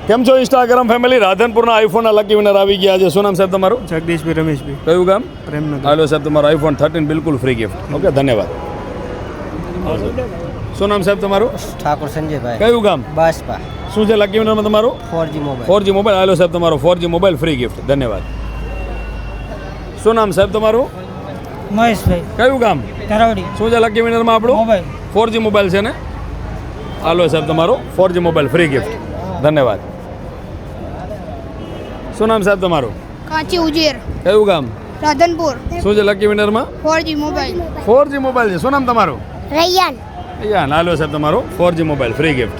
કેમ છો Instagram family? રાધનપુરના આઈફોનના lucky winner આવી ગયા છે. શું નામ સાહેબ તમારું? જગદીશભાઈ રમેશભાઈ. કયું ગામ? પ્રેમનગર. હાલો સાહેબ, તમારો આઈફોન 13 બિલકુલ ફ્રી ગિફ્ટ. ઓકે, ધન્યવાદ. શું નામ સાહેબ તમારું? ઠાકોર સંજયભાઈ. કયું ગામ? બાસપા. શું છે લકી વિનરમાં તમારું? 4G mobile. 4G mobile. હાલો સાહેબ, તમારો 4G મોબાઈલ ફ્રી ગિફ્ટ. ધન્યવાદ. શું નામ સાહેબ તમારું? મહેશભાઈ. કયું ગામ? કરાવડી. શું છે લકી વિનરમાં આપણું? મોબાઈલ. 4G મોબાઈલ છે ને? હાલો સાહેબ, તમારો 4G મોબાઈલ ફ્રી ગિફ્ટ. ધન્યવાદ. શું નામ સાહેબ તમારું? કાંચી ઉજેર. કયું ગામ? રાધનપુર. શું છે લકી વિનરમાં? 4G mobile. 4G મોબાઈલ છે. શું નામ તમારું? રૈયાન. યા હાલો સાહેબ, તમારો 4G mobile free gift.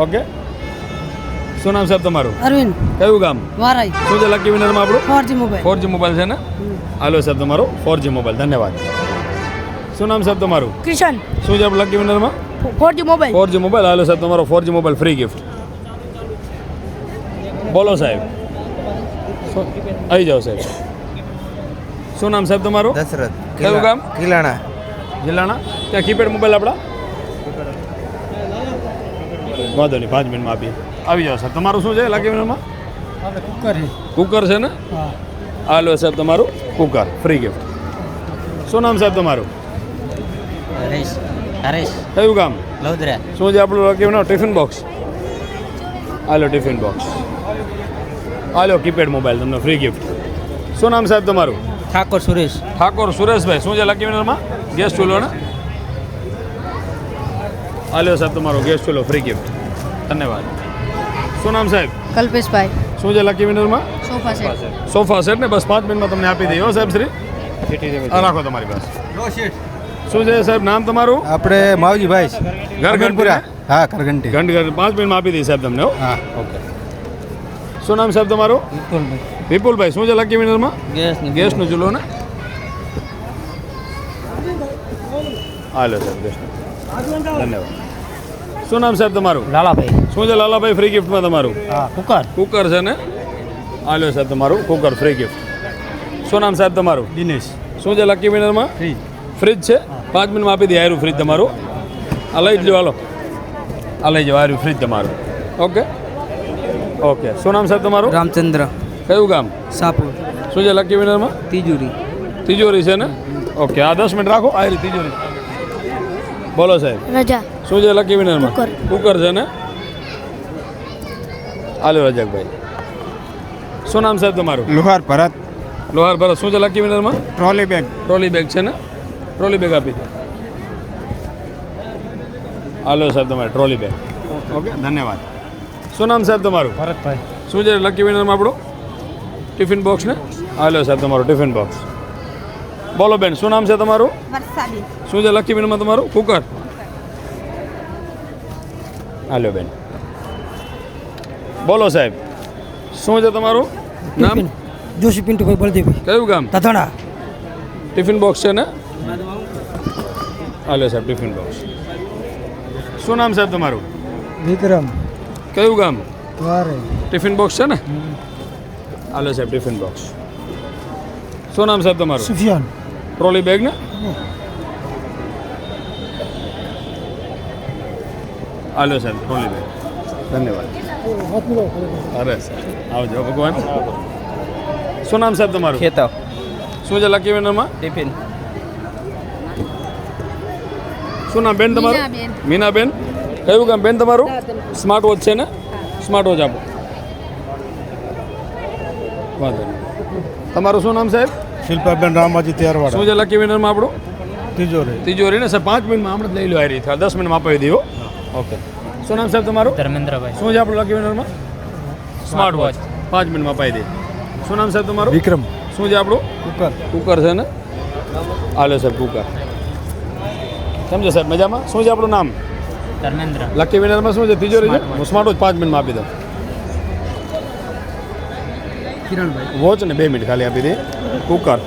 Okay. શું નામ સાહેબ તમારું? અરવિંદ. કયું ગામ? વારાઈ. શું છે લકી વિનરમાં આપણું? 4G mobile. 4G મોબાઈલ છે ને? હાલો સાહેબ, તમારો 4G મોબાઈલ. ધન્યવાદ. શું નામ સાહેબ તમારું? કિશન. શું છે આપણે લકી વિનરમાં? 4G mobile. 4G mobile. હાલો સાહેબ, તમારો 4G મોબાઈલ ફ્રી ગિફ્ટ. બોલો સાહેબ. આવી જાઓ સાહેબ. શું નામ સાહેબ તમારું? દશરથ. કયું ગામ? કિલાણા. જિલ્લાના? ત્યાં કીપેડ મોબાઈલ આપણા? વાંધો નહીં, 5 મિનિટમાં આપીએ. આવી જાઓ સાહેબ. તમારું શું છે લકી વિનરમાં? કુકર. કુકર છે ને? હા. હાલો સાહેબ, તમારું કુકર ફ્રી ગિફ્ટ. શું નામ સાહેબ તમારું? હરેશ. હરેશ. કયું ગામ? લવદરા. શું છે આપણું લકી વિનર? Tiffin box. હાલો ટિફિન બોક્સ. હાલો કીપેડ મોબાઈલ તમને ફ્રી ગિફ્ટ. શું નામ સાહેબ તમારું? ઠાકોર સુરેશ. ઠાકોર સુરેશભાઈ. શું છે લકી વિનરમાં? ગેસ ચૂલો ને? હાલો સાહેબ, તમારો ગેસ ચૂલો ફ્રી ગિફ્ટ. ધન્યવાદ. શું નામ સાહેબ? કલ્પેશભાઈ. શું છે લકી વિનરમાં? Sofa set. સોફા સેટ ને? બસ 5 મિનિટમાં તમને આપી દઈએ હો સાહેબ શ્રી. આ રાખો તમારી પાસે. શું છે સાહેબ નામ તમારું? આપણે માવજીભાઈ. ઘર ગણપુરા. હા, કરગંટી. ઘંટ 5 મિનિટમાં આપી દઈએ સાહેબ તમને હો. હા. ઓકે. શું નામ સાહેબ તમારું? વિપુલભાઈ. વિપુલભાઈ. શું છે લકી વિનરમાં? ગેસનો ચૂલો ને? હાલો સાહેબ ગેસનો. ધન્યવાદ. શું નામ સાહેબ તમારું? લાલાભાઈ. શું છે લાલાભાઈ ફ્રી ગિફ્ટમાં તમારું? હા, કુકર. કુકર છે ને? હાલો સાહેબ, તમારું કુકર ફ્રી ગિફ્ટ. શું નામ સાહેબ તમારું? દિનેશ. શું છે લકી વિનરમાં? ફ્રી. ફ્રીજ છે? 5 મિનિટમાં આપી દઈએ આયરું ફ્રીજ તમારું. આ લઈ જ લો હાલો. આ લઈ જાઓ આયરું ફ્રીજ તમારું. Okay okay. શું નામ સાહેબ તમારું? રામચંદ્ર. કયું ગામ? સાપુર. શું છે લકી વિનરમાં? તિજોરી. તિજોરી છે ને? ઓકે, આ 10 મિનિટ રાખો. આયરી તિજોરી. બોલો સાહેબ. રજા. શું છે લકી વિનરમાં? કુકર. કુકર છે ને? હાલો રજાકભાઈ. શું નામ સાહેબ તમારું? લોહાર ભરત. લોહાર ભરત. શું છે લકી વિનરમાં? Trolley bag. ટ્રોલી બેગ છે ને? ટ્રોલી બેગ આપી દો. હાલો સાહેબ, તમારે ટ્રોલી બેગ. ઓકે, ધન્યવાદ. શું નામ સાહેબ તમારું? ભરતભાઈ. શું છે લકી વિનરમાં આપણું? ટિફિન બોક્સ ને? હાલો સાહેબ, તમારું ટિફિન બોક્સ. બોલો બેન, શું નામ છે તમારું? વરસાદી. શું છે લકી વિનરમાં તમારું? કુકર. હાલો બેન. બોલો સાહેબ, શું છે તમારું નામ? જોશી પિન્ટુભાઈ બળદેવભાઈ. કયું ગામ? તથાણા. ટિફિન બોક્સ છે ને? હાલો સાહેબ, ટિફિન બોક્સ. શું નામ સાહેબ તમારું? વિક્રમ. કયું ગામ? વારે. ટિફિન બોક્સ છે ને? હાલો સાહેબ, ટિફિન બોક્સ. શું નામ સાહેબ તમારું? સુફિયાન. ટ્રોલી બેગ ને? હાલો સાહેબ, ટ્રોલી બેગ. ધન્યવાદ. અરે સાહેબ, આવજો ભગવાન. શું નામ સાહેબ તમારું? ખેતવ. શું છે લકી વિનરમાં? ટિફિન. શું નામ બેન તમારું? મીનાબેન. મીનાબેન. કયું ગામ બેન તમારું? સ્માર્ટ વોચ છે ને? સ્માર્ટ વોચ આપો. વાંધો નહીં. તમારું શું નામ સાહેબ? શિલ્પાબેન રામાજી તેરવાડા. શું છે લકી વિનરમાં આપણું? તિજોરી. તિજોરી ને સાહેબ 5 મિનિટમાં હમણાં જ લઈ લો આ રીતે. 10 મિનિટમાં આપી દો. ઓકે. શું નામ સાહેબ તમારું? ધર્મેન્દ્રભાઈ. શું છે આપણું લકી વિનરમાં? Smart watch. 5 મિનિટમાં અપાઈ દે. શું નામ સાહેબ તમારું? વિક્રમ. શું છે આપણું? કુકર. કુકર છે ને? હાલો સાહેબ, કુકર. સમજો સાહેબ, મજામાં? શું છે આપણું નામ? ધર્મેન્દ્ર. લકી વિનરમાં શું છે? તિજોરી છે? હું સ્માર્ટ વોચ 5 મિનિટમાં આપી દઉં. કિરણભાઈ. વોચ ને 2 મિનિટ ખાલી આપી દે. કુકર.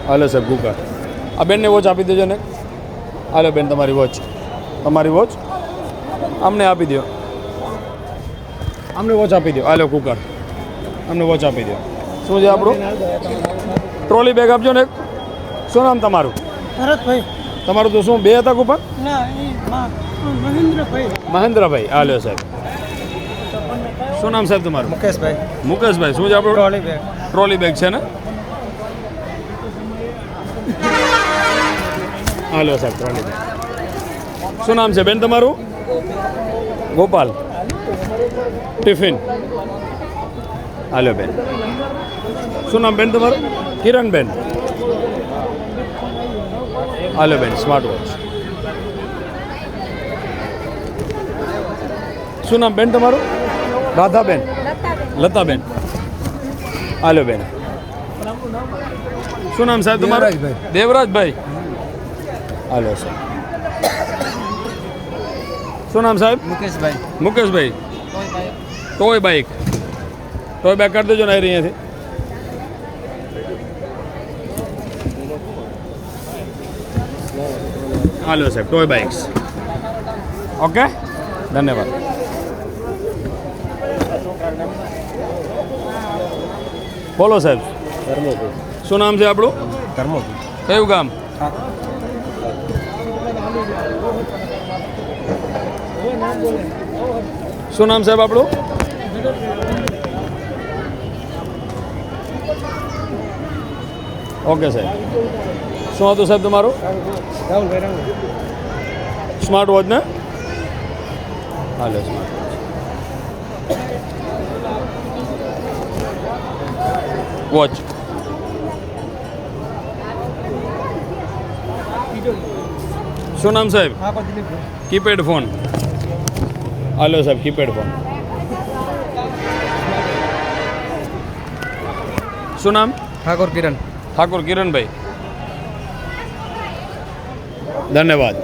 હાલો સાહેબ, કુકર. આ બેનને વોચ આપી દેજો ને. હાલો બેન, તમારી વોચ. તમારી વોચ અમને આપી દો. અમને વોચ આપી દો. હાલો કુકર. અમને વોચ આપી દો. શું છે આપણું? ટ્રોલી બેગ આપજો ને. શું નામ તમારું? ભરતભાઈ. તમારું તો શું 2 હતા કુપન? ના, મહેન્દ્રભાઈ. મહેન્દ્રભાઈ. હાલો સાહેબ. શું નામ સાહેબ તમારું? મુકેશભાઈ મુકેશભાઈ. શું છે આપણું? ટ્રોલી બેગ ટ્રોલી બેગ છે ને? હાલો સાહેબ, ટ્રોલી બેગ. શું નામ છે બેન તમારું? ગોપાલ. ટિફિન. હાલો બેન. શું નામ બેન તમારું? કિરણબેન. હાલો બેન, સ્માર્ટ વોચ. શું નામ બેન તમારું? રાધાબેન. લતાબેન. હાલો બેન. શું નામ સાહેબ તમારું? દેવરાજભાઈ. દેવરાજભાઈ. હાલો સાહેબ. શું નામ સાહેબ? Mukeshbhai Mukeshbhai. Toy bike. Toy bike કરી દેજો ને અહીંયાથી. હાલો સાહેબ, ટોય બાઇક્સ. ઓકે, ધન્યવાદ. બોલો સાહેબ. શું નામ છે આપણું? કયું ગામ? શું નામ સાહેબ આપણું? ઓકે સાહેબ. શું હતું સાહેબ તમારું? સ્માર્ટ વોચ ને? હાલો સ્માર્ટ વોચ. શું નામ સાહેબ? Keypad phone. હાલો સાહેબ, કીપેડ ફોન. શું નામ? ઠાકોર કિરણ ઠાકોર કિરણભાઈ. ધન્યવાદ.